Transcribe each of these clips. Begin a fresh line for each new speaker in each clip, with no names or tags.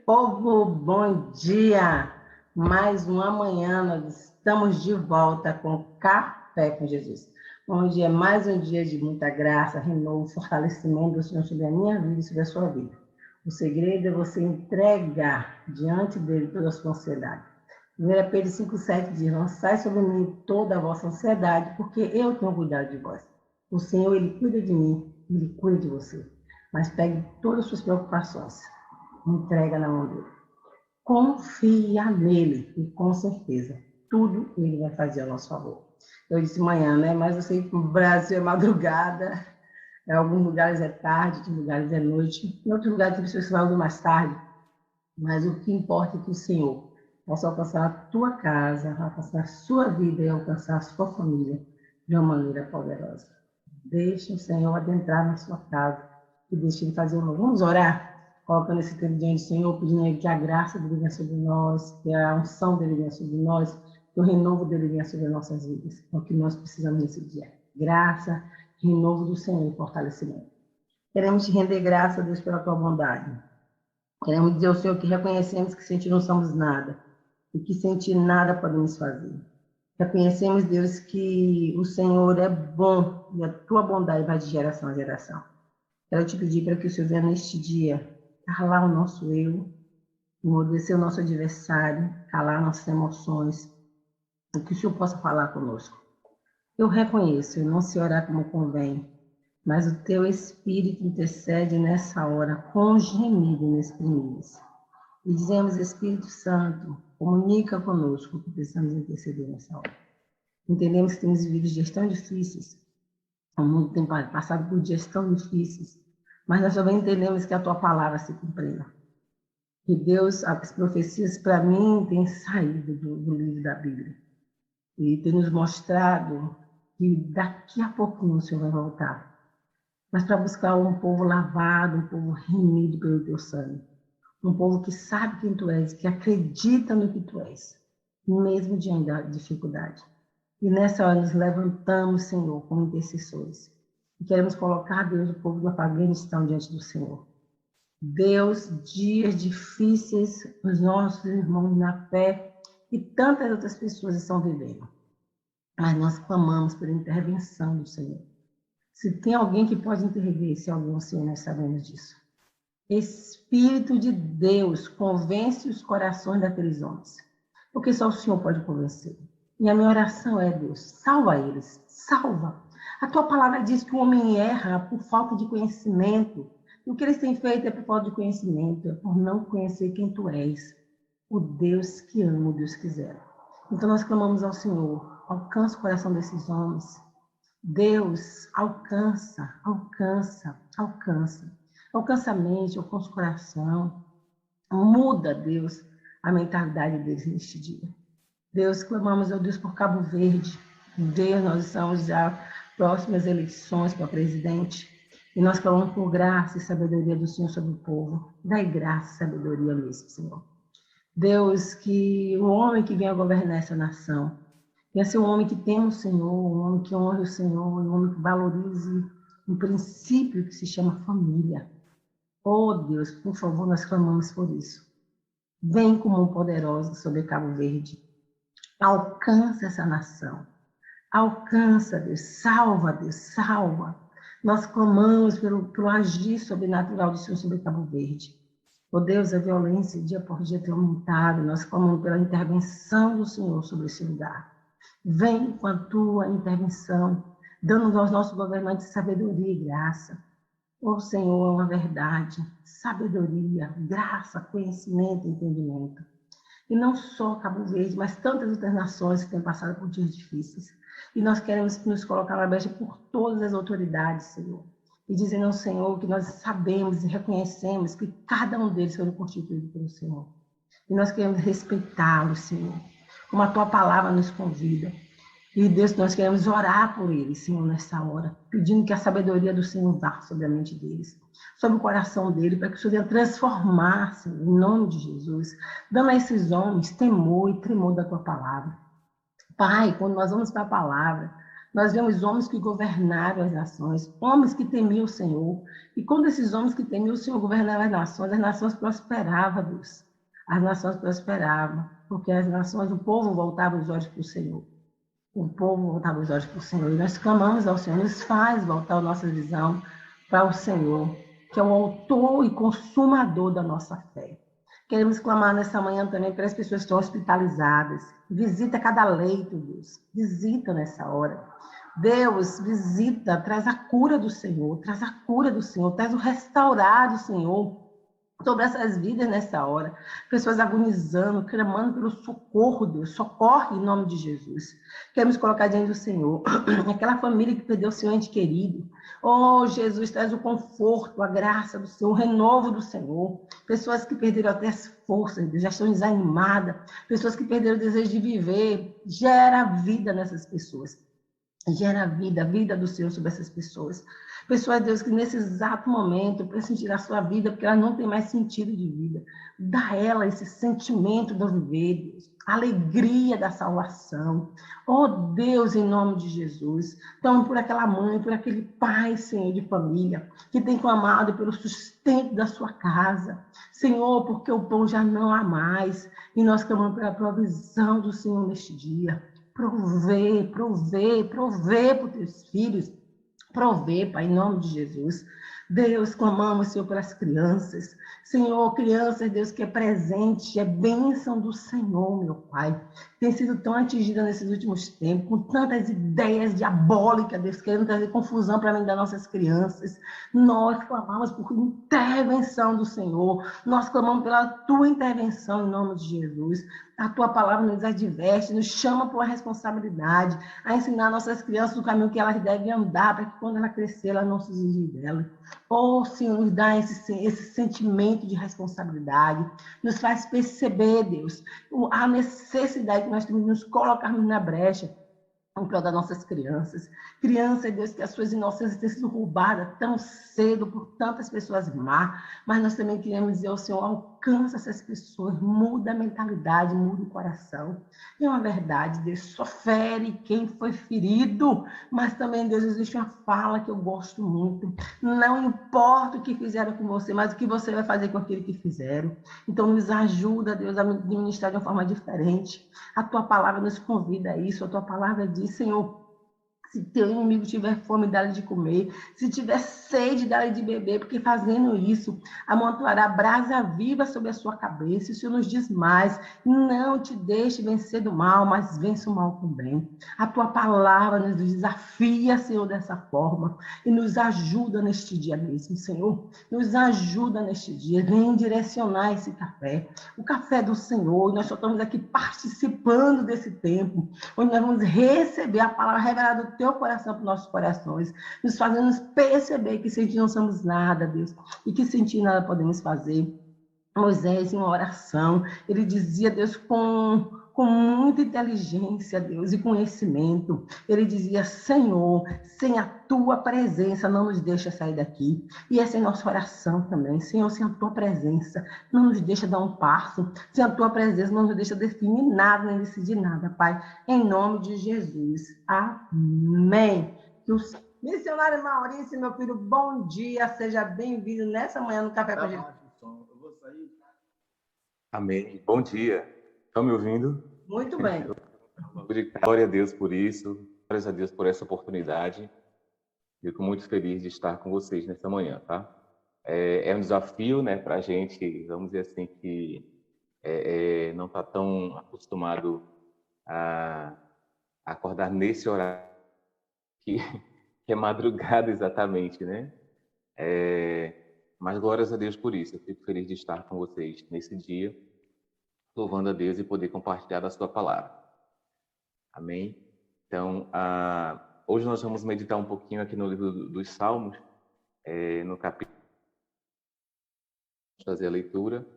Povo, bom dia! Mais uma manhã, nós estamos de volta com Café com Jesus. Bom dia, mais um dia de muita graça, renovo, fortalecimento do Senhor sobre a minha vida e sobre a sua vida. O segredo é você entregar diante dele toda a sua ansiedade. 1 Pedro 5,7 diz: lançai sobre mim toda a vossa ansiedade, porque eu tenho cuidado de vós. O Senhor, Ele cuida de mim, Ele cuida de você. Mas pegue todas as suas preocupações, entrega na mão dele. Confia nele e com certeza tudo ele vai fazer a nosso favor. Eu disse manhã, né? Mas eu sei que o Brasil é madrugada, em alguns lugares é tarde, em outros lugares é noite, em outros lugares tem pessoas que vão ouvir mais tarde, mas o que importa é que o Senhor possa alcançar a tua casa, alcançar a sua vida e alcançar a sua família de uma maneira poderosa. Deixe o Senhor adentrar na sua casa e deixe ele fazer o novo. Vamos orar? Colocando esse tempo diante do Senhor, pedindo que a graça dele venha sobre nós, que a unção dele venha sobre nós, que o renovo dele venha sobre as nossas vidas. É o que nós precisamos nesse dia. Graça, renovo do Senhor e fortalecimento. Queremos te render graça, Deus, pela tua bondade. Queremos dizer ao Senhor que reconhecemos que sem ti não somos nada e que sem ti nada podemos fazer. Reconhecemos, Deus, que o Senhor é bom e a tua bondade vai de geração a geração. Quero te pedir para que o Senhor venha neste dia calar o nosso eu, enmudecer o nosso adversário, calar nossas emoções, e que o Senhor possa falar conosco. Eu reconheço, eu não sei orar como convém, mas o teu Espírito intercede nessa hora com gemido inexprimíveis. E dizemos, Espírito Santo, comunica conosco que precisamos interceder nessa hora. Entendemos que temos vivido dias tão difíceis, o mundo tem passado por dias tão difíceis, mas nós também entendemos que a tua palavra se cumpriu. Que Deus, as profecias para mim têm saído do livro da Bíblia. E tem nos mostrado que daqui a pouquinho o Senhor vai voltar. Mas para buscar um povo lavado, um povo remido pelo teu sangue. Um povo que sabe quem tu és, que acredita no que tu és, mesmo diante da dificuldade. E nessa hora nos levantamos, Senhor, como intercessores. E queremos colocar, Deus, o povo do Afeganistão diante do Senhor. Deus, dias difíceis, os nossos irmãos na fé e tantas outras pessoas estão vivendo. Mas nós clamamos pela intervenção do Senhor. Se tem alguém que pode intervir, se alguém, Senhor, nós sabemos disso. Espírito de Deus, convence os corações daqueles homens. Porque só o Senhor pode convencer. E a minha oração é, Deus, salva eles, salva. A tua palavra diz que o homem erra por falta de conhecimento. E o que eles têm feito é por falta de conhecimento, é por não conhecer quem tu és, o Deus que ama, o Deus que zela. Então nós clamamos ao Senhor, alcança o coração desses homens. Deus, alcança, alcança, alcança. Alcança a mente, alcança o coração. Muda, Deus, a mentalidade deles neste dia. Deus, clamamos ao Deus por Cabo Verde. Deus, nós estamos já próximas eleições para presidente. E nós clamamos por graça e sabedoria do Senhor sobre o povo. Dai graça e sabedoria mesmo, Senhor. Deus, que o homem que venha governar essa nação venha ser um homem que teme o Senhor, um homem que honre o Senhor, um homem que valorize um princípio que se chama família. Oh, Deus, por favor, nós clamamos por isso. Vem como um poderoso sobre Cabo Verde. Alcança essa nação. Alcança, Deus. Salva, Deus. Salva. Nós clamamos pelo agir sobrenatural do Senhor sobre Cabo Verde. Oh, Deus, a violência dia por dia tem aumentado. Nós clamamos pela intervenção do Senhor sobre esse lugar. Vem com a tua intervenção, dando aos nossos governantes sabedoria e graça. Oh, Senhor, é uma verdade, sabedoria, graça, conhecimento e entendimento. E não só Cabo Verde, mas tantas outras nações que têm passado por dias difíceis. E nós queremos nos colocar na brecha por todas as autoridades, Senhor. E dizendo ao Senhor que nós sabemos e reconhecemos que cada um deles foi constituído pelo Senhor. E nós queremos respeitá-los, Senhor, como a tua palavra nos convida. E Deus, nós queremos orar por eles, Senhor, nessa hora, pedindo que a sabedoria do Senhor vá sobre a mente deles, sobre o coração deles, para que o Senhor venha transformar, Senhor, em nome de Jesus, dando a esses homens temor e tremor da tua palavra. Pai, quando nós vamos para a palavra, Nós vemos homens que governaram as nações, homens que temiam o Senhor. E quando esses homens que temiam o Senhor governavam as nações prosperavam, Deus. As nações prosperavam, porque as nações, o povo voltava os olhos para o Senhor. O povo voltava os olhos para o Senhor. E nós clamamos ao Senhor, nos faz voltar a nossa visão para o Senhor, que é o autor e consumador da nossa fé. Queremos clamar nessa manhã também para as pessoas que estão hospitalizadas. Visita cada leito, Deus. Visita nessa hora. Deus, visita, traz a cura do Senhor, traz a cura do Senhor, traz o restaurar do Senhor sobre essas vidas nessa hora. Pessoas agonizando, clamando pelo socorro, Deus. Socorre em nome de Jesus. Queremos colocar diante do Senhor aquela família que perdeu o seu ente querido. Oh, Jesus, traz o conforto, a graça do Senhor, o renovo do Senhor. Pessoas que perderam até as forças, já estão desanimadas. Pessoas que perderam o desejo de viver. Gera vida nessas pessoas. Gera vida, a vida do Senhor sobre essas pessoas. Pessoas, Deus, que nesse exato momento precisam tirar a sua vida, porque elas não têm mais sentido de vida. Dá a ela esse sentimento do viver, Deus. A alegria da salvação. Oh, Deus, em nome de Jesus. Então, por aquela mãe, por aquele pai, Senhor, de família, que tem clamado pelo sustento da sua casa. Senhor, porque o pão já não há mais. E nós clamamos pela provisão do Senhor neste dia. Prover para os teus filhos. Prover, Pai, em nome de Jesus. Deus, clamamos, Senhor, pelas crianças. Senhor, crianças, Deus, que é presente, é bênção do Senhor, meu Pai. Tem sido tão atingida nesses últimos tempos, com tantas ideias diabólicas, Deus, querendo trazer confusão para a mente das nossas crianças. Nós clamamos por intervenção do Senhor. Nós clamamos pela tua intervenção em nome de Jesus. A tua palavra nos adverte, nos chama por uma responsabilidade, a ensinar nossas crianças o caminho que elas devem andar, para que quando ela crescer, ela não se desvie dela. Oh, Senhor, nos dá esse sentimento de responsabilidade, nos faz perceber, Deus, a necessidade que nós temos de nos colocarmos na brecha em prol das nossas crianças. Crianças, Deus, que as suas inocências têm sido roubadas tão cedo por tantas pessoas má, mas nós também queremos dizer ao Senhor, alcança essas pessoas, muda a mentalidade, muda o coração. E é uma verdade, Deus, só fere quem foi ferido, mas também, Deus, existe uma fala que eu gosto muito, não importa o que fizeram com você, mas o que você vai fazer com aquele que fizeram. Então, nos ajuda, Deus, a ministrar de uma forma diferente. A tua palavra nos convida a isso, a tua palavra diz, Senhor, se teu inimigo tiver fome, dá-lhe de comer. Se tiver sede, dá-lhe de beber, porque fazendo isso, amontoará brasa viva sobre a sua cabeça. O Senhor nos diz mais, não te deixe vencer do mal, mas vença o mal com o bem. A tua palavra nos desafia, Senhor, dessa forma, e nos ajuda neste dia mesmo, Senhor. Nos ajuda neste dia, vem direcionar esse café, o café do Senhor. Nós só estamos aqui participando desse tempo, onde nós vamos receber a palavra revelada do teu coração para os nossos corações, nos fazendo perceber que sem ti não somos nada, Deus, e que sem ti nada podemos fazer. Moisés, em uma oração, ele dizia, Deus, com muita inteligência, Deus, e conhecimento. Ele dizia, Senhor, sem a tua presença não nos deixa sair daqui. E essa é a nossa oração também. Senhor, sem a tua presença não nos deixa dar um passo. Sem a tua presença não nos deixa definir nada, nem decidir nada, Pai. Em nome de Jesus. Amém. Missionário Maurício, meu filho, bom dia. Seja bem-vindo nessa manhã no Café com Jesus.
Amém. Bom dia. Estão me ouvindo?
Muito bem.
Glória a Deus por isso. Glórias a Deus por essa oportunidade. Fico muito feliz de estar com vocês nessa manhã, tá? É um desafio, né, para a gente, vamos dizer assim, que não está tão acostumado a acordar nesse horário que é madrugada exatamente, né? Mas glórias a Deus por isso. Eu fico feliz de estar com vocês nesse dia, louvando a Deus e poder compartilhar da sua palavra. Amém? Então, hoje nós vamos meditar um pouquinho aqui no livro dos Salmos, no capítulo, fazer a leitura.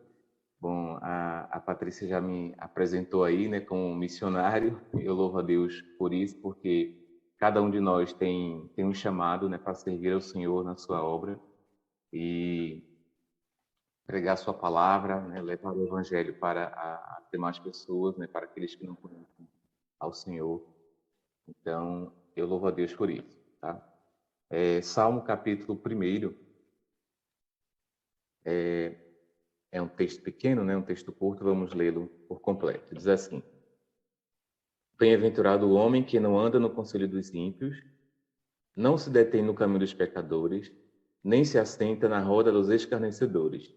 Bom, a Patrícia já me apresentou aí, né, como missionário. Eu louvo a Deus por isso, porque cada um de nós tem um chamado, né, para servir ao Senhor na sua obra e pregar a sua palavra, né, levar o evangelho para as demais pessoas, né, para aqueles que não conhecem ao Senhor. Então, eu louvo a Deus por isso, tá? Salmo capítulo 1 é um texto pequeno, né? Um texto curto, vamos lê-lo por completo. Diz assim: Bem-aventurado o homem que não anda no conselho dos ímpios, não se detém no caminho dos pecadores, nem se assenta na roda dos escarnecedores.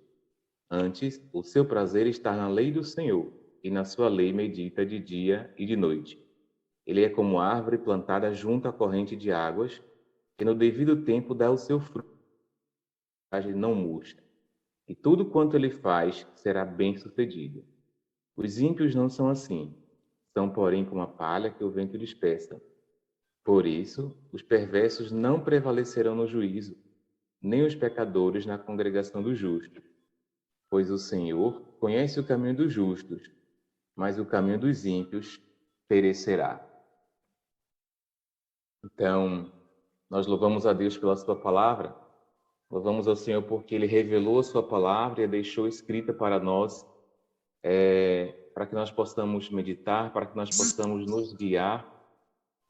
Antes, o seu prazer está na lei do Senhor, e na sua lei medita de dia e de noite. Ele é como árvore plantada junto à corrente de águas, que no devido tempo dá o seu fruto, não murcha. E tudo quanto ele faz será bem-sucedido. Os ímpios não são assim, são, porém, como a palha que o vento dispersa. Por isso, os perversos não prevalecerão no juízo, nem os pecadores na congregação dos justos. Pois o Senhor conhece o caminho dos justos, mas o caminho dos ímpios perecerá. Então, nós louvamos a Deus pela sua palavra, louvamos ao Senhor porque Ele revelou a sua palavra e a deixou escrita para nós, para que nós possamos meditar, para que nós possamos nos guiar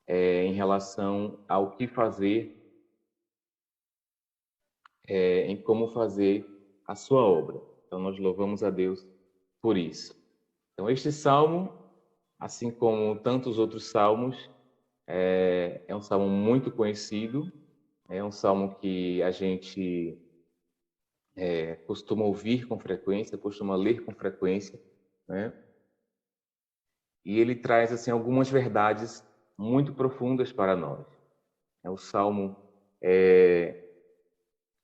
em relação ao que fazer, em como fazer a sua obra. Então, nós louvamos a Deus por isso. Então, este salmo, assim como tantos outros salmos, é um salmo muito conhecido, é um salmo que a gente costuma ouvir com frequência, costuma ler com frequência, né? E ele traz assim algumas verdades muito profundas para nós. O salmo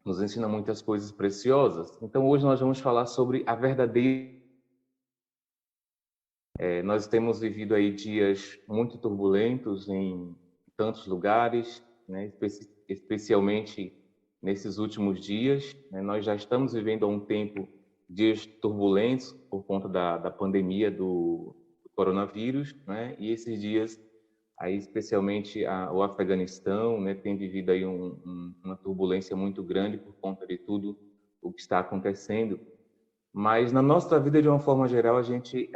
nos ensina muitas coisas preciosas. Então hoje nós vamos falar sobre a verdadeira. Nós temos vivido aí dias muito turbulentos em tantos lugares, né? Especialmente nesses últimos dias, né? Nós já estamos vivendo há um tempo dias turbulentos por conta da pandemia do coronavírus, né? E esses dias, aí especialmente o Afeganistão, né? Tem vivido aí uma turbulência muito grande por conta de tudo o que está acontecendo. Mas na nossa vida, de uma forma geral, a gente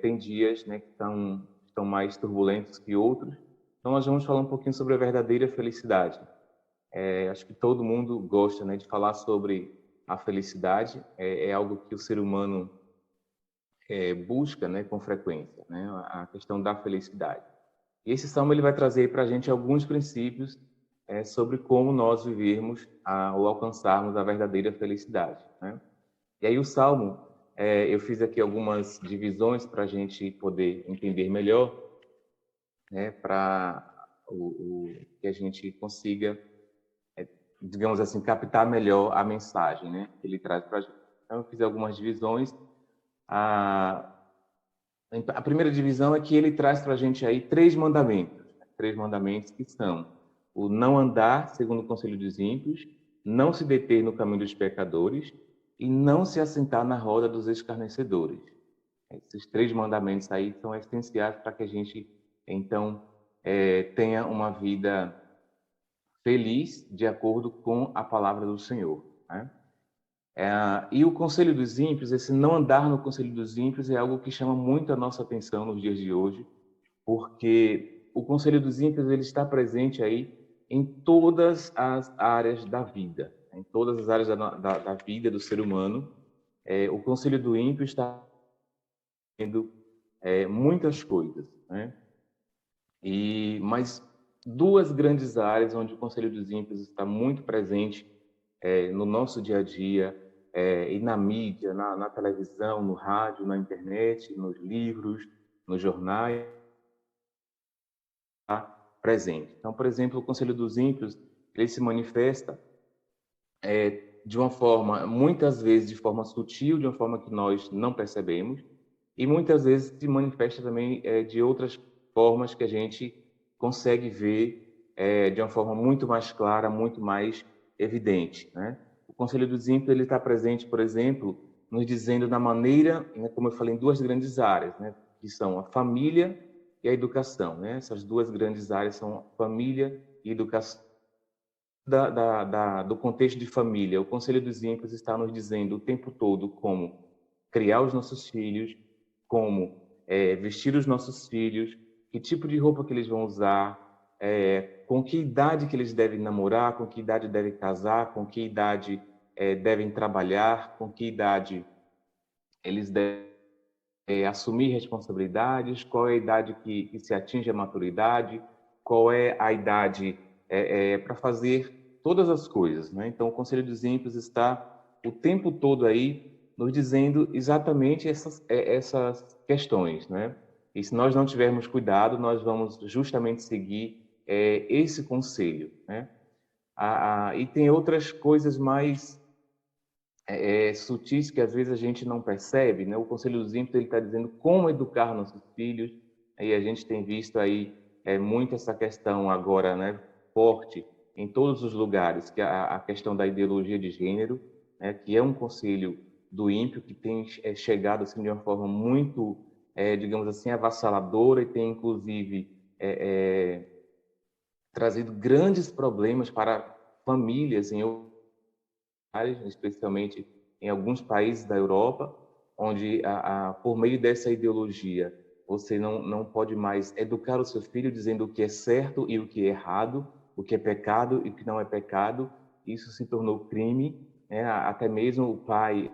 tem dias, né, que estão mais turbulentos que outros. Então, nós vamos falar um pouquinho sobre a verdadeira felicidade. Acho que todo mundo gosta, né, de falar sobre a felicidade. É algo que o ser humano busca, né, com frequência, né, a questão da felicidade. E esse salmo ele vai trazer para a gente alguns princípios sobre como nós vivermos ou alcançarmos a verdadeira felicidade, né? E aí o Salmo, eu fiz aqui algumas divisões para a gente poder entender melhor, né, para que a gente consiga, digamos assim, captar melhor a mensagem, né, que ele traz para a gente. Então eu fiz algumas divisões. A primeira divisão é que ele traz para a gente aí três mandamentos que são o não andar segundo o conselho dos ímpios, não se deter no caminho dos pecadores e não se assentar na roda dos escarnecedores. Esses três mandamentos aí são essenciais para que a gente, então, tenha uma vida feliz de acordo com a palavra do Senhor, né? E o conselho dos ímpios, esse não andar no conselho dos ímpios é algo que chama muito a nossa atenção nos dias de hoje, porque o conselho dos ímpios ele está presente aí em todas as áreas da vida, em todas as áreas da vida do ser humano. O conselho do ímpio está fazendo muitas coisas, né? Mas duas grandes áreas onde o conselho dos ímpios está muito presente no nosso dia a dia, e na mídia, na televisão, no rádio, na internet, nos livros, nos jornais, está presente. Então, por exemplo, o Conselho dos Ímpios, ele se manifesta de uma forma, muitas vezes de forma sutil, de uma forma que nós não percebemos, e muitas vezes se manifesta também de outras formas que a gente consegue ver de uma forma muito mais clara, muito mais evidente, né? O Conselho dos Ímpios ele está presente, por exemplo, nos dizendo da maneira, né, como eu falei, em duas grandes áreas, né, que são a família e a educação, né? Essas duas grandes áreas são a família e educação. Do contexto de família, o Conselho dos Ímpios está nos dizendo o tempo todo como criar os nossos filhos, como vestir os nossos filhos, que tipo de roupa que eles vão usar, com que idade que eles devem namorar, com que idade devem casar, com que idade devem trabalhar, com que idade eles devem assumir responsabilidades, qual é a idade que se atinge a maturidade, qual é a idade para fazer todas as coisas, né? Então, o Conselho dos Ímpios está o tempo todo aí nos dizendo exatamente essas questões, né? E se nós não tivermos cuidado, nós vamos justamente seguir esse conselho, né? E tem outras coisas mais sutis que às vezes a gente não percebe, né? O Conselho dos Ímpios ele está dizendo como educar nossos filhos, e a gente tem visto aí muito essa questão agora, né, forte em todos os lugares, que é a questão da ideologia de gênero, né, que é um conselho do ímpio que tem chegado assim de uma forma muito, digamos assim, avassaladora e tem inclusive trazido grandes problemas para famílias especialmente em alguns países da Europa, onde, por meio dessa ideologia, você não pode mais educar o seu filho dizendo o que é certo e o que é errado, o que é pecado e o que não é pecado. Isso se tornou crime, né? Até mesmo o pai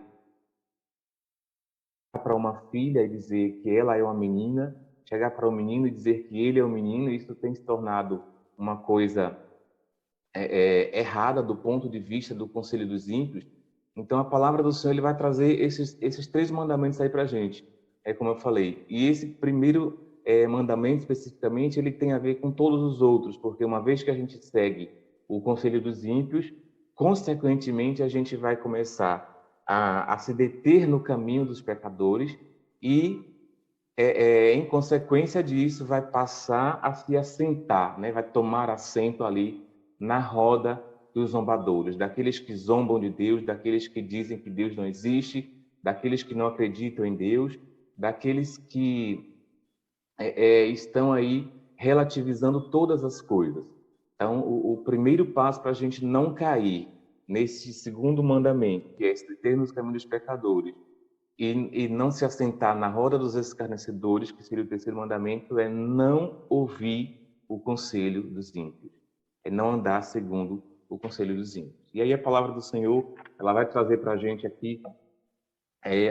para uma filha e dizer que ela é uma menina, chegar para o menino e dizer que ele é um menino, isso tem se tornado uma coisa errada do ponto de vista do Conselho dos Ímpios. Então, a palavra do Senhor ele vai trazer esses 3 mandamentos aí para a gente, como eu falei. E esse primeiro mandamento, especificamente, ele tem a ver com todos os outros, porque uma vez que a gente segue o Conselho dos Ímpios, consequentemente, a gente vai começar a se deter no caminho dos pecadores e, em consequência disso, vai passar a se assentar, né? Vai tomar assento ali na roda dos zombadores, daqueles que zombam de Deus, daqueles que dizem que Deus não existe, daqueles que não acreditam em Deus, daqueles que estão aí relativizando todas as coisas. Então, o primeiro passo para a gente não cair nesse segundo mandamento, que é se deter nos caminhos dos pecadores, e não se assentar na roda dos escarnecedores, que seria o terceiro mandamento, é não ouvir o conselho dos ímpios, é não andar segundo o conselho dos ímpios. E aí a palavra do Senhor, ela vai trazer para a gente aqui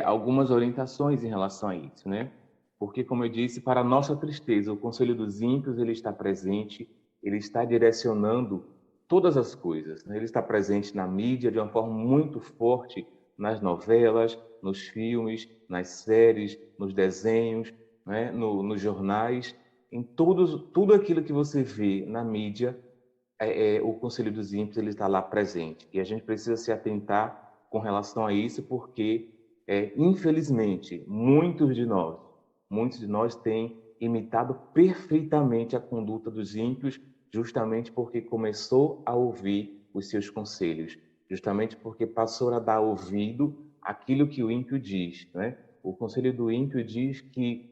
algumas orientações em relação a isso, né? Porque, como eu disse, para nossa tristeza, o conselho dos ímpios ele está presente, ele está direcionando todas as coisas, né? Ele está presente na mídia de uma forma muito forte, nas novelas, nos filmes, nas séries, nos desenhos, né? Nos jornais, em tudo aquilo que você vê na mídia, o Conselho dos Ímpios ele está lá presente. E a gente precisa se atentar com relação a isso, porque, infelizmente, muitos de nós têm imitado perfeitamente a conduta dos ímpios, justamente porque começou a ouvir os seus conselhos, justamente porque passou a dar ouvido àquilo que o ímpio diz, né? O conselho do ímpio diz que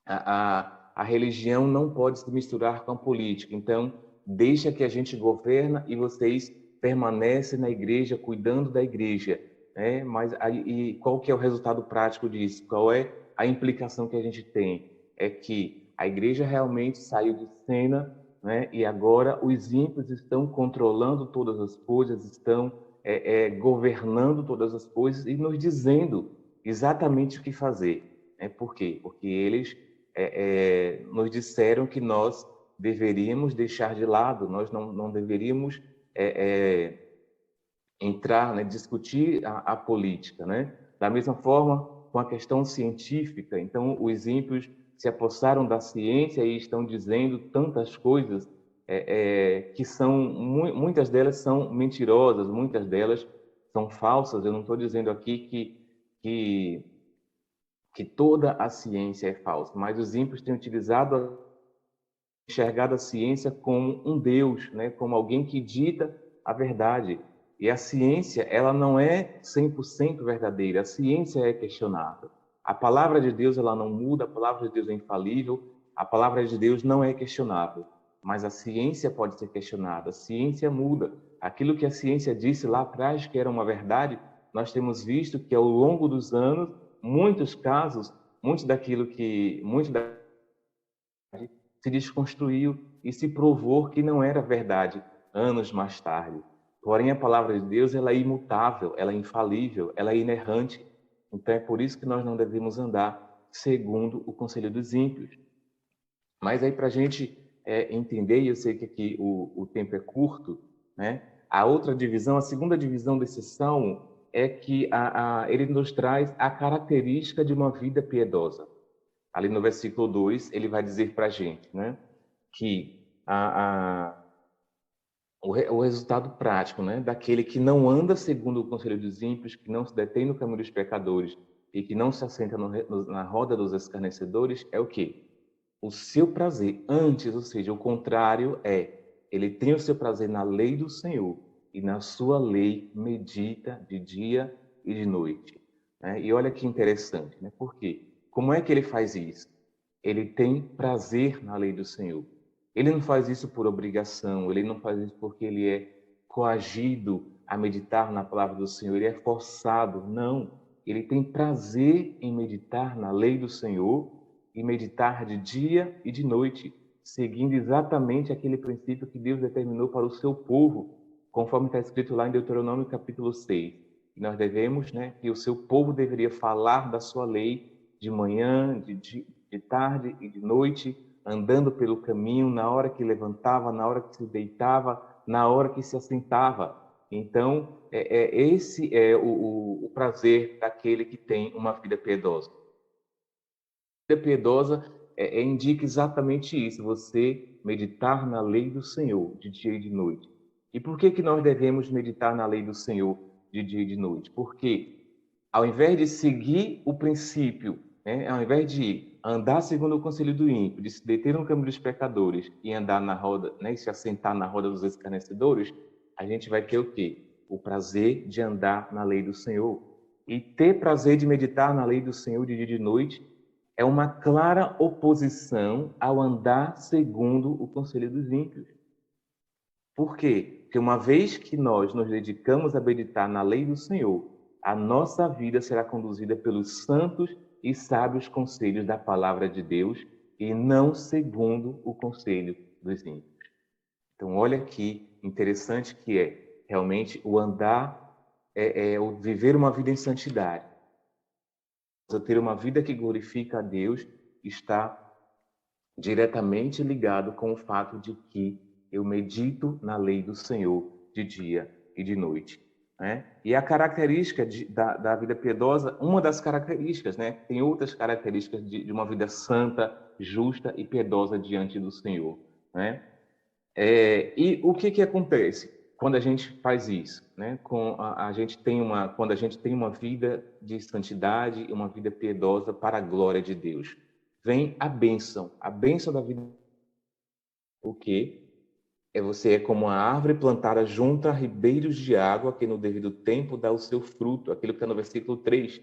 a religião não pode se misturar com a política. Então, deixa que a gente governa e vocês permanecem na igreja, cuidando da igreja, né? Mas e qual que é o resultado prático disso? Qual é a implicação que a gente tem? É que a igreja realmente saiu de cena, né? E agora os ímpios estão controlando todas as coisas, estão governando todas as coisas e nos dizendo exatamente o que fazer. Por quê? Porque eles nos disseram que nós deveríamos deixar de lado, nós não deveríamos entrar, né, discutir a política, né? Da mesma forma, com a questão científica, então os ímpios se apossaram da ciência e estão dizendo tantas coisas que são, muitas delas são mentirosas, muitas delas são falsas. Eu não estou dizendo aqui que toda a ciência é falsa, mas os ímpios têm enxergado a ciência como um Deus, né? Como alguém que dita a verdade. E a ciência, ela não é 100% verdadeira, a ciência é questionável. A palavra de Deus, ela não muda, a palavra de Deus é infalível, a palavra de Deus não é questionável, mas a ciência pode ser questionada, a ciência muda. Aquilo que a ciência disse lá atrás que era uma verdade, nós temos visto que ao longo dos anos, muitos casos, muito da se desconstruiu, e se provou que não era verdade anos mais tarde. Porém, a palavra de Deus, ela é imutável, ela é infalível, ela é inerrante. Então, é por isso que nós não devemos andar segundo o conselho dos ímpios. Mas aí, para a gente entender, e eu sei que aqui o tempo é curto, né? A outra divisão, a segunda divisão desse salmo, é que ele nos traz a característica de uma vida piedosa. Ali no versículo 2, ele vai dizer para a gente, né, que o resultado prático, né, daquele que não anda segundo o conselho dos ímpios, que não se detém no caminho dos pecadores e que não se assenta na roda dos escarnecedores, é o quê? O seu prazer. Antes, ou seja, o contrário ele tem o seu prazer na lei do Senhor e na sua lei medita de dia e de noite. Né? E olha que interessante, né? Por quê? Como é que ele faz isso? Ele tem prazer na lei do Senhor. Ele não faz isso por obrigação, ele não faz isso porque ele é coagido a meditar na palavra do Senhor, ele é forçado. Não. Ele tem prazer em meditar na lei do Senhor e meditar de dia e de noite, seguindo exatamente aquele princípio que Deus determinou para o seu povo, conforme está escrito lá em Deuteronômio capítulo 6. E nós devemos, né, que o seu povo deveria falar da sua lei de manhã, de tarde e de noite, andando pelo caminho, na hora que levantava, na hora que se deitava, na hora que se assentava. Então, esse é o prazer daquele que tem uma vida piedosa. A vida piedosa indica exatamente isso, você meditar na lei do Senhor de dia e de noite. E por que nós devemos meditar na lei do Senhor de dia e de noite? Porque ao invés de seguir o princípio, né, ao invés de andar segundo o conselho do ímpio, de se deter no caminho dos pecadores e andar na roda, né, e se assentar na roda dos escarnecedores, a gente vai ter o quê? O prazer de andar na lei do Senhor. E ter prazer de meditar na lei do Senhor de dia e de noite é uma clara oposição ao andar segundo o conselho dos ímpios. Por quê? Porque uma vez que nós nos dedicamos a meditar na lei do Senhor, a nossa vida será conduzida pelos santos e sábios conselhos da palavra de Deus e não segundo o conselho dos ímpios. Então, olha que interessante que é realmente o andar, o viver uma vida em santidade. Ter uma vida que glorifica a Deus está diretamente ligado com o fato de que eu medito na lei do Senhor de dia e de noite. Né? E a característica da vida piedosa, uma das características, né? Tem outras características de uma vida santa, justa e piedosa diante do Senhor. Né? E o que acontece quando a gente faz isso? Né? Quando a gente tem uma vida de santidade e uma vida piedosa para a glória de Deus. Vem a bênção da vida. O que? Você é como uma árvore plantada junto a ribeiros de água, que no devido tempo dá o seu fruto, aquilo que está no versículo 3,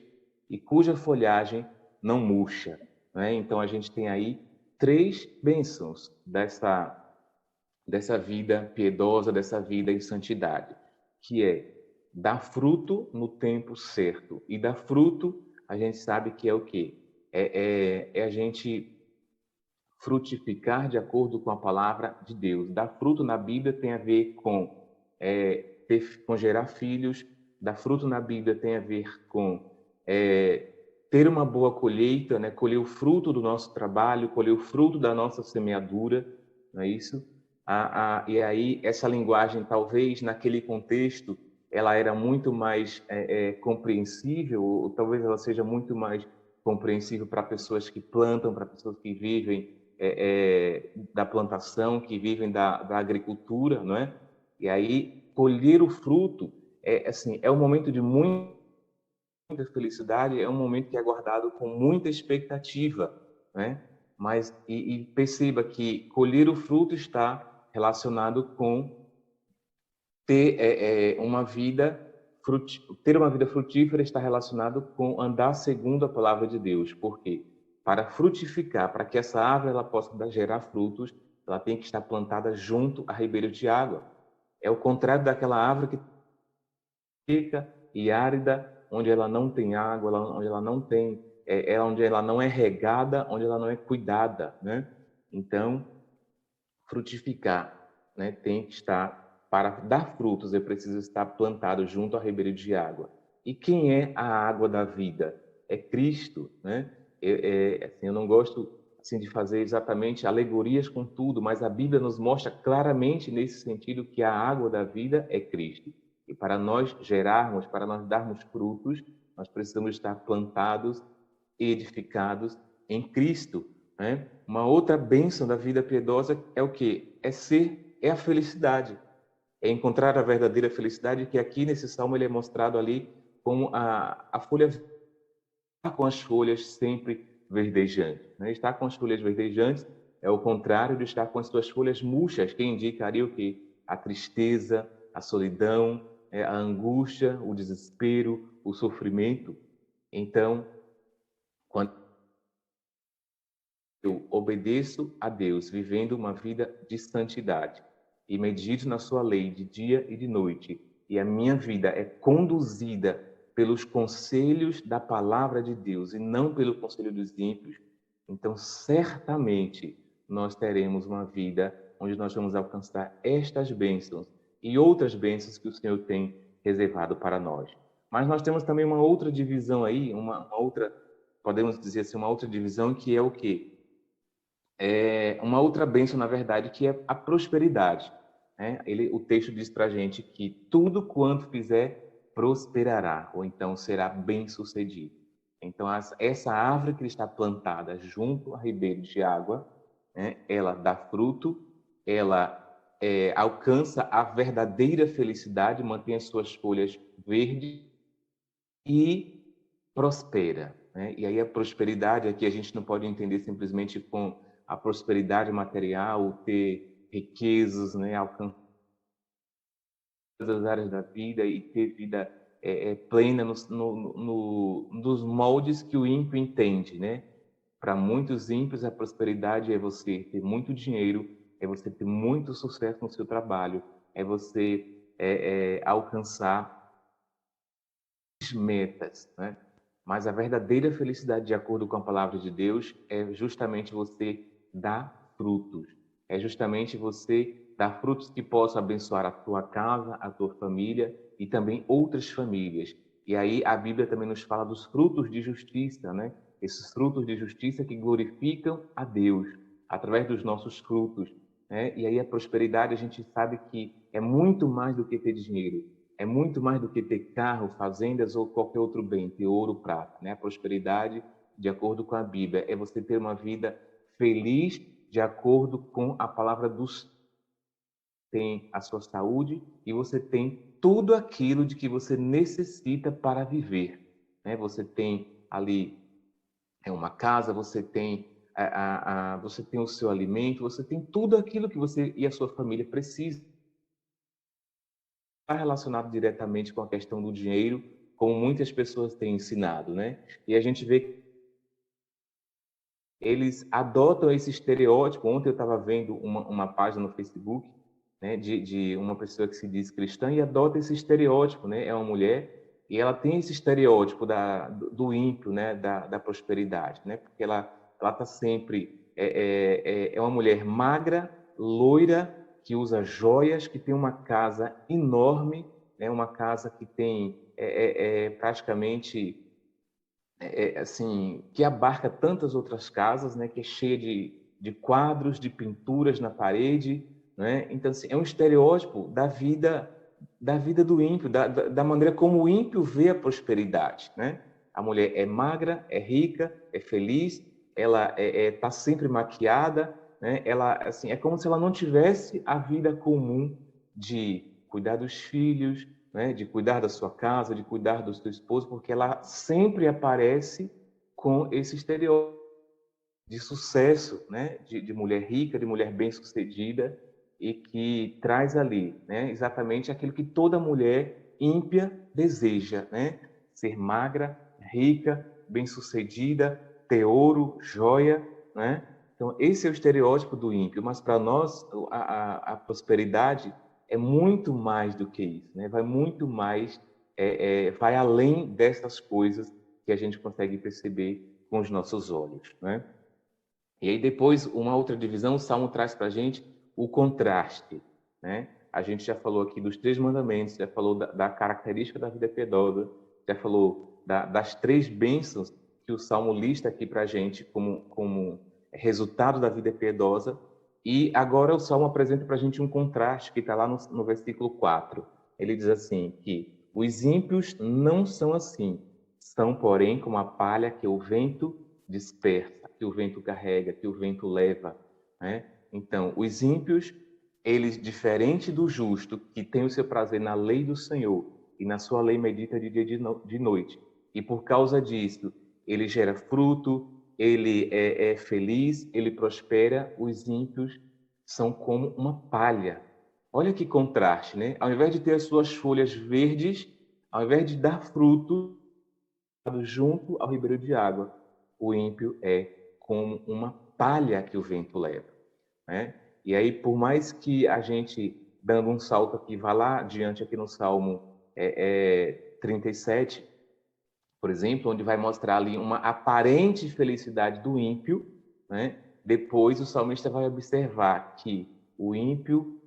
e cuja folhagem não murcha. Né? Então, a gente tem aí 3 bênçãos dessa vida piedosa, dessa vida em santidade, que é dar fruto no tempo certo. E dar fruto, a gente sabe que é o quê? É a gente frutificar de acordo com a palavra de Deus. Dar fruto na Bíblia tem a ver com gerar filhos. Dar fruto na Bíblia tem a ver com ter uma boa colheita, né? Colher o fruto do nosso trabalho, colher o fruto da nossa semeadura, não é isso? E aí essa linguagem, talvez naquele contexto, ela era muito mais compreensível, ou talvez ela seja muito mais compreensível para pessoas que plantam, para pessoas que vivem da plantação, que vivem da agricultura, não é? E aí colher o fruto é um momento de muita felicidade, é um momento que é guardado com muita expectativa, né? Mas e perceba que colher o fruto está relacionado com ter uma vida frutífera, está relacionado com andar segundo a palavra de Deus. Por quê? Para frutificar, para que essa árvore ela possa gerar frutos, ela tem que estar plantada junto a ribeiros de água. É o contrário daquela árvore que seca e árida, onde ela não tem água, onde ela não tem, onde ela não é regada, onde ela não é cuidada, né? Então, frutificar, né, tem que estar, para dar frutos, eu preciso estar plantado junto à ribeira de água. E quem é a água da vida? É Cristo, né? Assim, eu não gosto assim, de fazer exatamente alegorias com tudo, mas a Bíblia nos mostra claramente nesse sentido que a água da vida é Cristo. E para nós gerarmos, para nós darmos frutos, nós precisamos estar plantados e edificados em Cristo, né? Uma outra bênção da vida piedosa é o quê? É a felicidade. É encontrar a verdadeira felicidade, que aqui nesse salmo ele é mostrado ali como a folha com as folhas sempre verdejantes, né? Estar com as folhas verdejantes é o contrário de estar com as suas folhas murchas, que indicaria o quê? A tristeza, a solidão, a angústia, o desespero, o sofrimento. Então, quando eu obedeço a Deus, vivendo uma vida de santidade, e medito na sua lei de dia e de noite, e a minha vida é conduzida pelos conselhos da palavra de Deus e não pelo conselho dos ímpios, então certamente nós teremos uma vida onde nós vamos alcançar estas bênçãos e outras bênçãos que o Senhor tem reservado para nós. Mas nós temos também uma outra divisão aí, uma outra, podemos dizer assim, uma outra divisão, que é o quê? É uma outra bênção, na verdade, que é a prosperidade, né? O texto diz para a gente que tudo quanto fizer prosperará, ou então será bem-sucedido. Então, essa árvore que está plantada junto a ribeiro de água, né, ela dá fruto, ela alcança a verdadeira felicidade, mantém as suas folhas verdes e prospera, né? E aí a prosperidade aqui a gente não pode entender simplesmente com a prosperidade material, ter riquezas, né? Alcançar todas as áreas da vida e ter vida plena nos moldes que o ímpio entende, né? Para muitos ímpios, a prosperidade é você ter muito dinheiro, é você ter muito sucesso no seu trabalho, é você alcançar metas, né? Mas a verdadeira felicidade, de acordo com a palavra de Deus, é justamente você dar frutos. É justamente você dar frutos que possam abençoar a tua casa, a tua família e também outras famílias. E aí a Bíblia também nos fala dos frutos de justiça, né? Esses frutos de justiça que glorificam a Deus através dos nossos frutos, né? E aí a prosperidade, a gente sabe que é muito mais do que ter dinheiro. É muito mais do que ter carro, fazendas ou qualquer outro bem, ter ouro, prata, né? A prosperidade, de acordo com a Bíblia, é você ter uma vida feliz de acordo com a palavra dos tem a sua saúde e você tem tudo aquilo de que você necessita para viver, né? Você tem ali uma casa, você tem você tem o seu alimento, você tem tudo aquilo que você e a sua família precisam. Está relacionado diretamente com a questão do dinheiro, como muitas pessoas têm ensinado, né? E a gente vê que eles adotam esse estereótipo. Ontem eu estava vendo uma página no Facebook, né, de uma pessoa que se diz cristã e adota esse estereótipo, né? É uma mulher e ela tem esse estereótipo do ímpio, né? Da prosperidade, né? Porque ela está sempre é uma mulher magra, loira, que usa joias, que tem uma casa enorme, né? Uma casa que tem praticamente assim, que abarca tantas outras casas, né? Que é cheia de quadros, de pinturas na parede, né? Então assim, é um estereótipo da vida do ímpio, da maneira como o ímpio vê a prosperidade, né? A mulher é magra, é rica, é feliz, ela está sempre maquiada, né? Ela assim, é como se ela não tivesse a vida comum de cuidar dos filhos, né? De cuidar da sua casa, de cuidar do seu esposo, porque ela sempre aparece com esse estereótipo de sucesso, né? De mulher rica, de mulher bem-sucedida e que traz ali, né? Exatamente aquilo que toda mulher ímpia deseja, né? Ser magra, rica, bem-sucedida, ter ouro, joia, né? Então, esse é o estereótipo do ímpio, mas para nós a prosperidade é muito mais do que isso, né? Vai muito mais, vai além dessas coisas que a gente consegue perceber com os nossos olhos, né? E aí depois, uma outra divisão, o Salmo traz para a gente o contraste, né? A gente já falou aqui dos 3 mandamentos, já falou da característica da vida piedosa, já falou das 3 bênçãos que o Salmo lista aqui para a gente como resultado da vida piedosa. E agora o Salmo apresenta para a gente um contraste que está lá no versículo 4. Ele diz assim, que os ímpios não são assim, são, porém, como a palha que o vento dispersa, que o vento carrega, que o vento leva, né? Então, os ímpios, eles, diferente do justo, que tem o seu prazer na lei do Senhor e na sua lei medita de dia e de noite, e por causa disso, ele gera fruto, ele é feliz, ele prospera, os ímpios são como uma palha. Olha que contraste, né? Ao invés de ter as suas folhas verdes, ao invés de dar fruto junto ao ribeiro de água, o ímpio é como uma palha que o vento leva, né? E aí, por mais que a gente, dando um salto aqui, vá lá adiante aqui no Salmo 37, por exemplo, onde vai mostrar ali uma aparente felicidade do ímpio, né? Depois o salmista vai observar que o ímpio,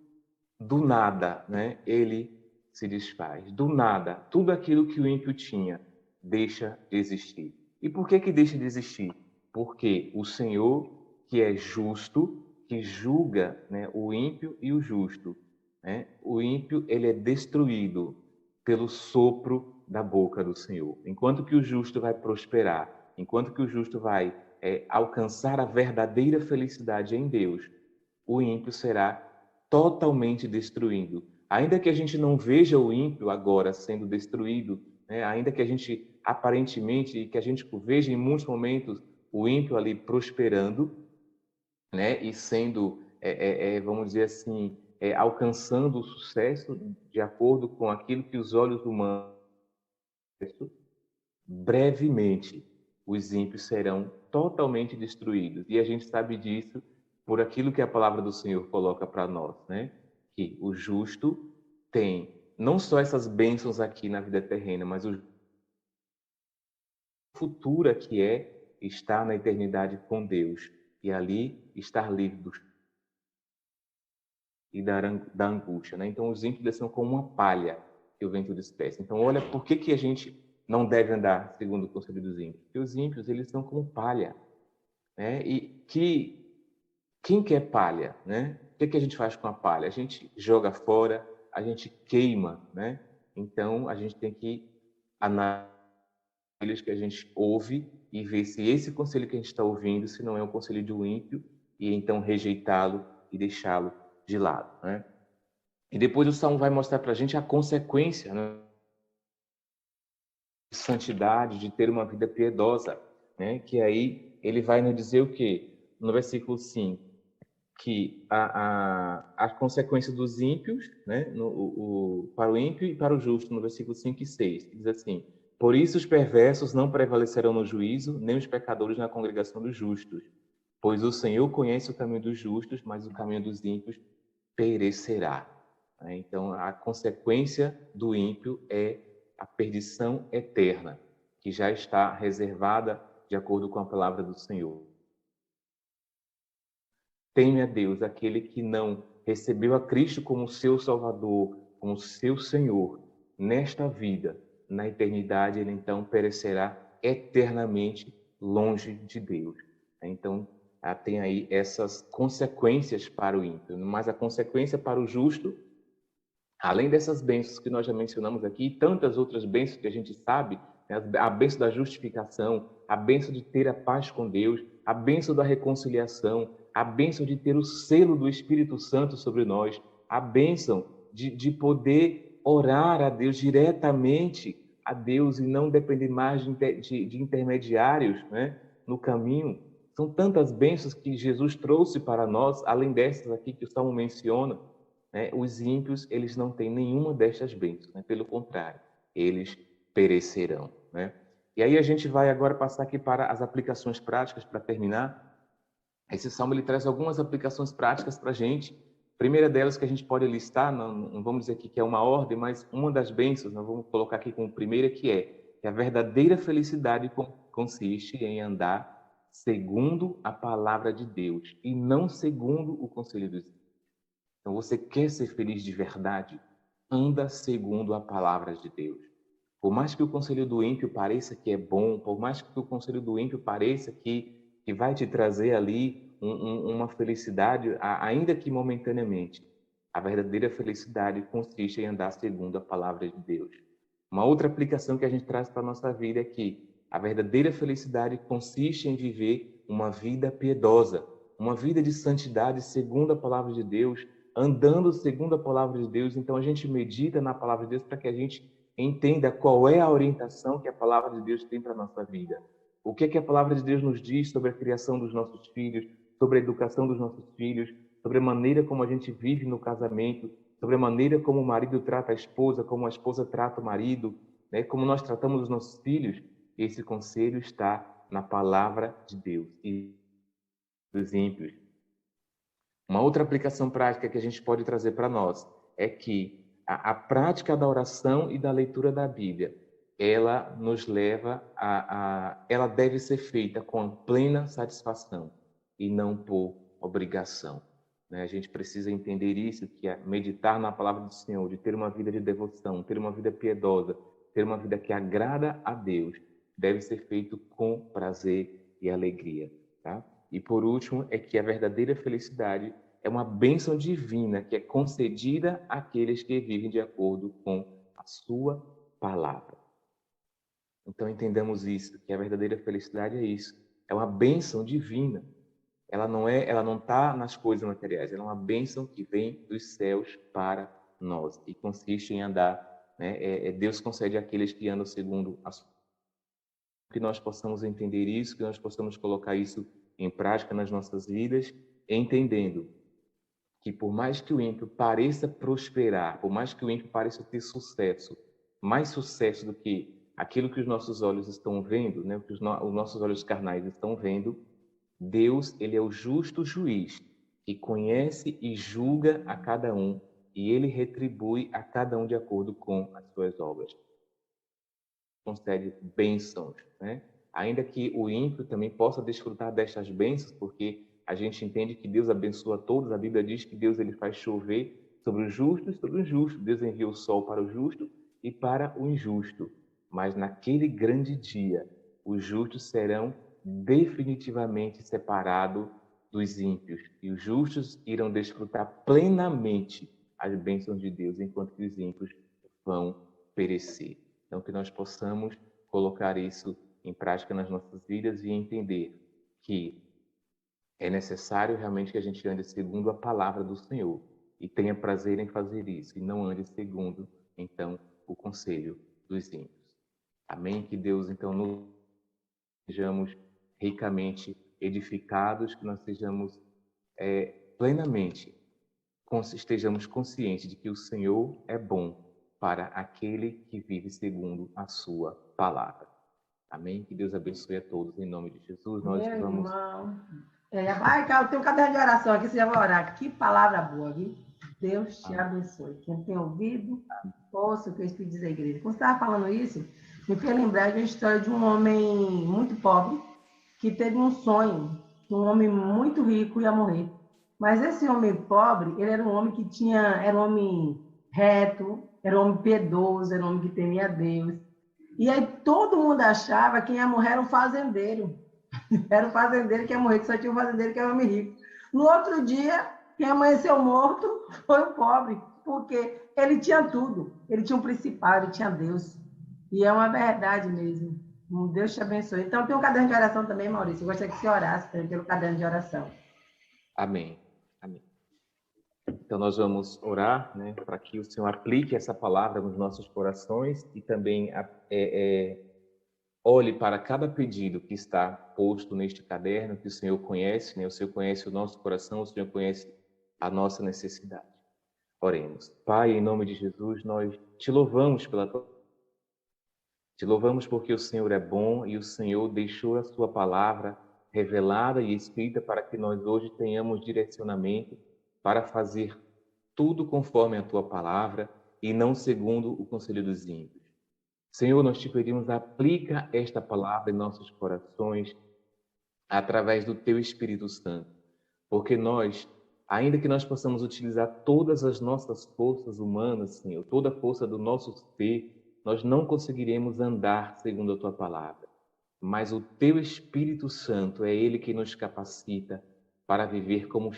do nada, né? Ele se desfaz. Do nada, tudo aquilo que o ímpio tinha deixa de existir. E por que deixa de existir? Porque o Senhor, que é justo, que julga, né, o ímpio e o justo, né? O ímpio, ele é destruído pelo sopro da boca do Senhor. Enquanto que o justo vai prosperar, enquanto que o justo vai alcançar a verdadeira felicidade em Deus, o ímpio será totalmente destruído. Ainda que a gente não veja o ímpio agora sendo destruído, né? Ainda que a gente aparentemente, que a gente veja em muitos momentos o ímpio ali prosperando, né? E sendo, vamos dizer assim, alcançando o sucesso de acordo com aquilo que os olhos humanos, brevemente os ímpios serão totalmente destruídos. E a gente sabe disso por aquilo que a palavra do Senhor coloca para nós, né? Que o justo tem não só essas bênçãos aqui na vida terrena, mas o futuro que é estar na eternidade com Deus e ali estar livre da angústia, né? Então os ímpios são como uma palha que o vento dispersa. Então olha por que a gente não deve andar segundo o conselho dos ímpios. Porque os ímpios, eles são como palha, né? E quem quer palha, né? O que a gente faz com a palha? A gente joga fora, a gente queima, né? Então a gente tem que analisar aqueles que a gente ouve e ver se esse conselho que a gente está ouvindo, se não é um conselho de um ímpio, e então rejeitá-lo e deixá-lo de lado, né? E depois o Salmo vai mostrar para a gente a consequência, né, de santidade, de ter uma vida piedosa, né? Que aí ele vai nos dizer o quê? No versículo 5, que a consequência dos ímpios, né? Para o ímpio e para o justo, no versículo 5 e 6, diz assim: por isso os perversos não prevalecerão no juízo, nem os pecadores na congregação dos justos. Pois o Senhor conhece o caminho dos justos, mas o caminho dos ímpios perecerá. Então, a consequência do ímpio é a perdição eterna, que já está reservada de acordo com a palavra do Senhor. Teme a Deus, aquele que não recebeu a Cristo como seu Salvador, como seu Senhor, nesta vida, na eternidade, ele então perecerá eternamente longe de Deus. Então, tem aí essas consequências para o ímpio, mas a consequência para o justo, além dessas bênçãos que nós já mencionamos aqui, e tantas outras bênçãos que a gente sabe, né? A bênção da justificação, a bênção de ter a paz com Deus, a bênção da reconciliação, a bênção de ter o selo do Espírito Santo sobre nós, a bênção de poder orar a Deus diretamente a Deus e não depender mais de intermediários, né, no caminho. São tantas bênçãos que Jesus trouxe para nós, além dessas aqui que o Salmo menciona, né? Os ímpios, eles não têm nenhuma destas bênçãos, né? Pelo contrário, eles perecerão, né? E aí a gente vai agora passar aqui para as aplicações práticas para terminar. Esse salmo ele traz algumas aplicações práticas para a gente. A primeira delas que a gente pode listar, não vamos dizer aqui que é uma ordem, mas uma das bênçãos, nós vamos colocar aqui como primeira, que a verdadeira felicidade consiste em andar segundo a palavra de Deus e não segundo o conselho dos ímpios. Então, você quer ser feliz de verdade? Anda segundo a palavra de Deus. Por mais que o conselho do ímpio pareça que é bom, por mais que o conselho do ímpio pareça que vai te trazer ali uma felicidade, ainda que momentaneamente, a verdadeira felicidade consiste em andar segundo a palavra de Deus. Uma outra aplicação que a gente traz para a nossa vida é que a verdadeira felicidade consiste em viver uma vida piedosa, uma vida de santidade segundo a palavra de Deus, andando segundo a palavra de Deus. Então a gente medita na palavra de Deus para que a gente entenda qual é a orientação que a palavra de Deus tem para a nossa vida. O que é que a palavra de Deus nos diz sobre a criação dos nossos filhos, sobre a educação dos nossos filhos, sobre a maneira como a gente vive no casamento, sobre a maneira como o marido trata a esposa, como a esposa trata o marido, né? Como nós tratamos os nossos filhos. Esse conselho está na palavra de Deus e dos ímpios. Uma outra aplicação prática que a gente pode trazer para nós é que a prática da oração e da leitura da Bíblia, ela nos leva ela deve ser feita com plena satisfação e não por obrigação. Né? A gente precisa entender isso, que é meditar na palavra do Senhor, de ter uma vida de devoção, ter uma vida piedosa, ter uma vida que agrada a Deus, deve ser feito com prazer e alegria. Tá? E por último, é que a verdadeira felicidade é uma bênção divina que é concedida àqueles que vivem de acordo com a sua palavra. Então entendamos isso, que a verdadeira felicidade é isso. É uma bênção divina. Ela não está nas coisas materiais, ela é uma bênção que vem dos céus para nós e consiste em andar, né? Deus concede àqueles que andam segundo a sua. Que nós possamos entender isso, que nós possamos colocar isso em prática nas nossas vidas, entendendo que por mais que o ímpio pareça prosperar, por mais que o ímpio pareça ter sucesso, mais sucesso do que aquilo que os nossos olhos estão vendo, né, que os nossos olhos carnais estão vendo, Deus, ele é o justo juiz que conhece e julga a cada um e ele retribui a cada um de acordo com as suas obras. Concede bênçãos, né? Ainda que o ímpio também possa desfrutar destas bênçãos, porque a gente entende que Deus abençoa todos. A Bíblia diz que Deus ele faz chover sobre os justos e sobre os injustos. Deus envia o sol para o justo e para o injusto. Mas naquele grande dia, os justos serão definitivamente separados dos ímpios e os justos irão desfrutar plenamente as bênçãos de Deus, enquanto que os ímpios vão perecer. Então, que nós possamos colocar isso em prática nas nossas vidas e entender que é necessário realmente que a gente ande segundo a palavra do Senhor e tenha prazer em fazer isso e não ande segundo, então, o conselho dos ímpios. Amém? Que Deus, então, nos sejamos ricamente edificados, que nós sejamos plenamente, estejamos conscientes de que o Senhor é bom para aquele que vive segundo a sua palavra. Amém? Que Deus abençoe a todos. Em nome de Jesus, nós
Meu
vamos...
irmão. Vai, Carlos, tem um caderno de oração aqui, você já vai orar. Que palavra boa, viu? Deus te abençoe. Quem tem ouvido, ouça o que eu Espírito diz à igreja. Quando você estava falando isso, me fez lembrar de uma história de um homem muito pobre que teve um sonho que um homem muito rico ia morrer. Mas esse homem pobre, ele era um homem que era um homem reto, era um homem piedoso, era um homem que temia Deus. E aí todo mundo achava que quem ia morrer era um fazendeiro. Era o fazendeiro que ia morrer, que só tinha um fazendeiro que era homem rico. No outro dia, quem amanheceu morto foi o pobre, porque ele tinha tudo. Ele tinha um principal, ele tinha Deus. E é uma verdade mesmo. Deus te abençoe. Então, tem um caderno de oração também, Maurício. Eu gostaria que você orasse pelo caderno de oração.
Amém. Amém. Então, nós vamos orar, né, para que o Senhor aplique essa palavra nos nossos corações e também olhe para cada pedido que está posto neste caderno, que o Senhor conhece, né? O Senhor conhece o nosso coração, o Senhor conhece a nossa necessidade. Oremos. Pai, em nome de Jesus, nós te louvamos Te louvamos porque o Senhor é bom e o Senhor deixou a sua palavra revelada e escrita para que nós hoje tenhamos direcionamento para fazer tudo conforme a tua palavra e não segundo o conselho dos ímpios. Senhor, nós te pedimos, aplica esta palavra em nossos corações através do teu Espírito Santo, porque nós Ainda que nós possamos utilizar todas as nossas forças humanas, Senhor, toda a força do nosso ser, nós não conseguiremos andar segundo a Tua palavra. Mas o Teu Espírito Santo é Ele que nos capacita para viver como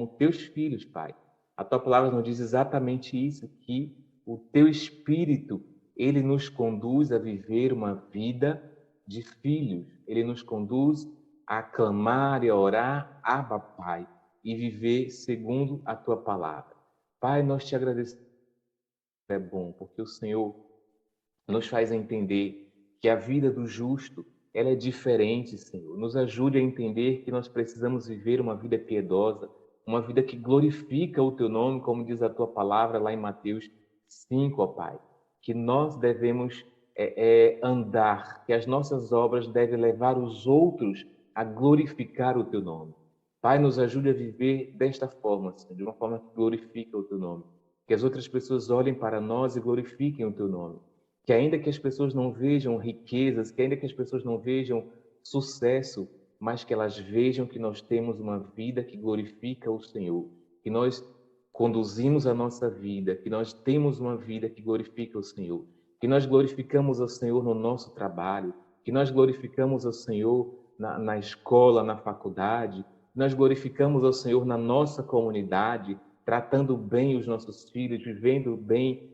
teus filhos, Pai. A Tua palavra nos diz exatamente isso, que o Teu Espírito, Ele nos conduz a viver uma vida de filhos. Ele nos conduz a clamar e a orar, Abba, Pai, e viver segundo a Tua palavra. Pai, nós te agradecemos, é bom, porque o Senhor nos faz entender que a vida do justo, ela é diferente, Senhor. Nos ajude a entender que nós precisamos viver uma vida piedosa, uma vida que glorifica o Teu nome, como diz a Tua palavra lá em Mateus 5, ó Pai. Que nós devemos andar, que as nossas obras devem levar os outros a glorificar o Teu nome. Pai, nos ajude a viver desta forma, Senhor, de uma forma que glorifica o Teu nome. Que as outras pessoas olhem para nós e glorifiquem o Teu nome. Que ainda que as pessoas não vejam riquezas, que ainda que as pessoas não vejam sucesso, mas que elas vejam que nós temos uma vida que glorifica o Senhor, que nós conduzimos a nossa vida, que nós temos uma vida que glorifica o Senhor, que nós glorificamos o Senhor no nosso trabalho, que nós glorificamos o Senhor na escola, na faculdade, que nós glorificamos o Senhor na nossa comunidade, tratando bem os nossos filhos, vivendo bem,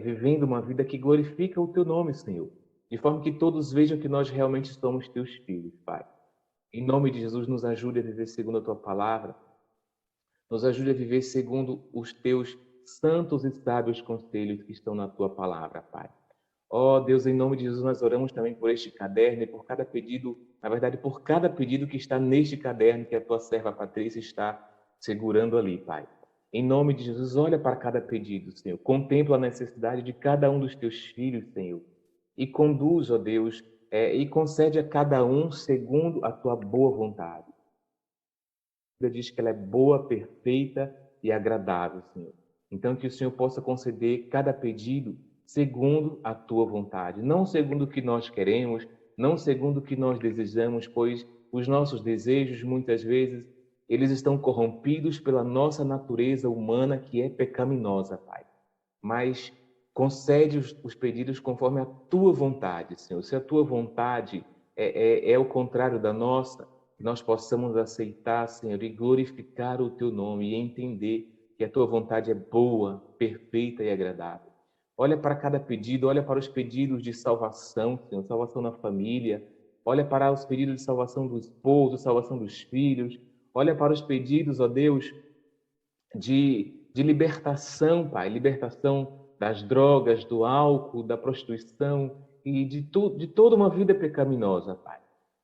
vivendo uma vida que glorifica o Teu nome, Senhor. De forma que todos vejam que nós realmente somos Teus filhos, Pai. Em nome de Jesus, nos ajude a viver segundo a Tua palavra. Nos ajude a viver segundo os Teus santos e sábios conselhos que estão na Tua palavra, Pai. Ó Deus, em nome de Jesus, nós oramos também por este caderno e por cada pedido, na verdade, por cada pedido que está neste caderno que a Tua serva Patrícia está segurando ali, Pai. Em nome de Jesus, olha para cada pedido, Senhor. Contempla a necessidade de cada um dos Teus filhos, Senhor. E conduz, ó Deus, e concede a cada um segundo a Tua boa vontade. A Bíblia diz que ela é boa, perfeita e agradável, Senhor. Então, que o Senhor possa conceder cada pedido segundo a Tua vontade, não segundo o que nós queremos, não segundo o que nós desejamos, pois os nossos desejos, muitas vezes, eles estão corrompidos pela nossa natureza humana, que é pecaminosa, Pai. Mas concede os pedidos conforme a Tua vontade, Senhor. Se a Tua vontade é o contrário da nossa, que nós possamos aceitar, Senhor, e glorificar o Teu nome e entender que a Tua vontade é boa, perfeita e agradável. Olha para cada pedido, olha para os pedidos de salvação, Senhor, salvação na família, olha para os pedidos de salvação do esposo, salvação dos filhos, olha para os pedidos, ó Deus, de libertação, Pai, libertação das drogas, do álcool, da prostituição e de toda uma vida pecaminosa, Pai.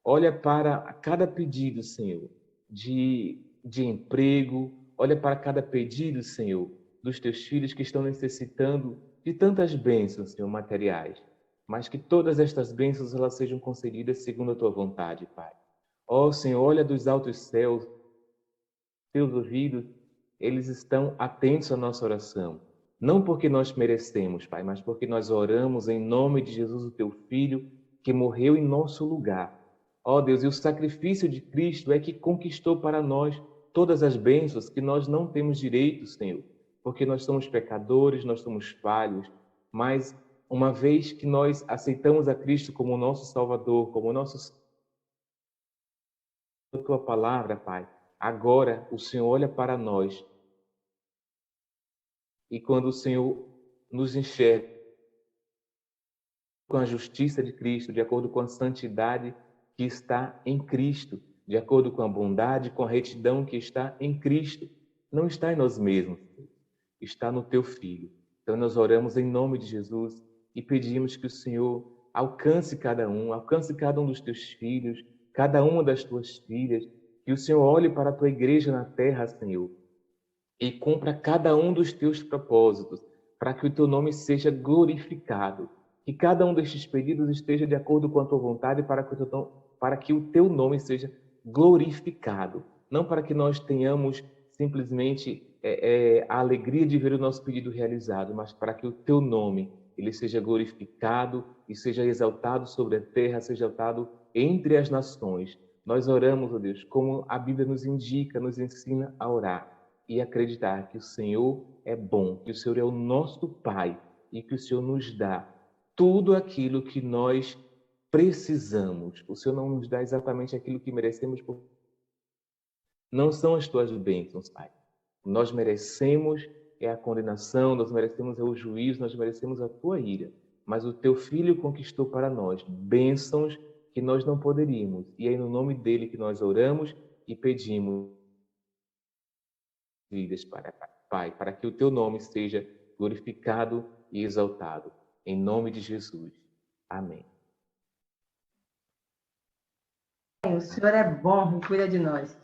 Olha para cada pedido, Senhor, de emprego, olha para cada pedido, Senhor, dos Teus filhos que estão necessitando de tantas bênçãos, Senhor, materiais, mas que todas estas bênçãos elas sejam concedidas segundo a Tua vontade, Pai. Ó Senhor, olha dos altos céus, Teus ouvidos, eles estão atentos à nossa oração. Não porque nós merecemos, Pai, mas porque nós oramos em nome de Jesus, o Teu Filho, que morreu em nosso lugar. Ó Deus, e o sacrifício de Cristo é que conquistou para nós todas as bênçãos que nós não temos direito, Senhor, porque nós somos pecadores, nós somos falhos, mas uma vez que nós aceitamos a Cristo como nosso Salvador, como nosso a Tua palavra, Pai, agora o Senhor olha para nós e quando o Senhor nos enxerga com a justiça de Cristo, de acordo com a santidade que está em Cristo, de acordo com a bondade, com a retidão que está em Cristo, não está em nós mesmos, está no Teu Filho. Então nós oramos em nome de Jesus e pedimos que o Senhor alcance cada um dos Teus filhos, cada uma das Tuas filhas, que o Senhor olhe para a Tua igreja na terra, Senhor, e cumpra cada um dos Teus propósitos, para que o Teu nome seja glorificado. Que cada um destes pedidos esteja de acordo com a Tua vontade, para que o Teu nome seja glorificado. Não para que nós tenhamos simplesmente a alegria de ver o nosso pedido realizado, mas para que o Teu nome ele seja glorificado e seja exaltado sobre a terra, seja exaltado entre as nações. Nós oramos, ó Deus, como a Bíblia nos indica, nos ensina a orar. e acreditar que o Senhor é bom, que o Senhor é o nosso Pai e que o Senhor nos dá tudo aquilo que nós precisamos. O Senhor não nos dá exatamente aquilo que merecemos, não são as tuas bênçãos, Pai. Nós merecemos a condenação, nós merecemos o juízo, nós merecemos a tua ira. Mas o teu Filho conquistou para nós bênçãos que nós não poderíamos. E é no nome dele que nós oramos e pedimos vidas para Pai, para que o teu nome seja glorificado e exaltado. Em nome de Jesus. Amém.
O Senhor é bom e cuida de nós.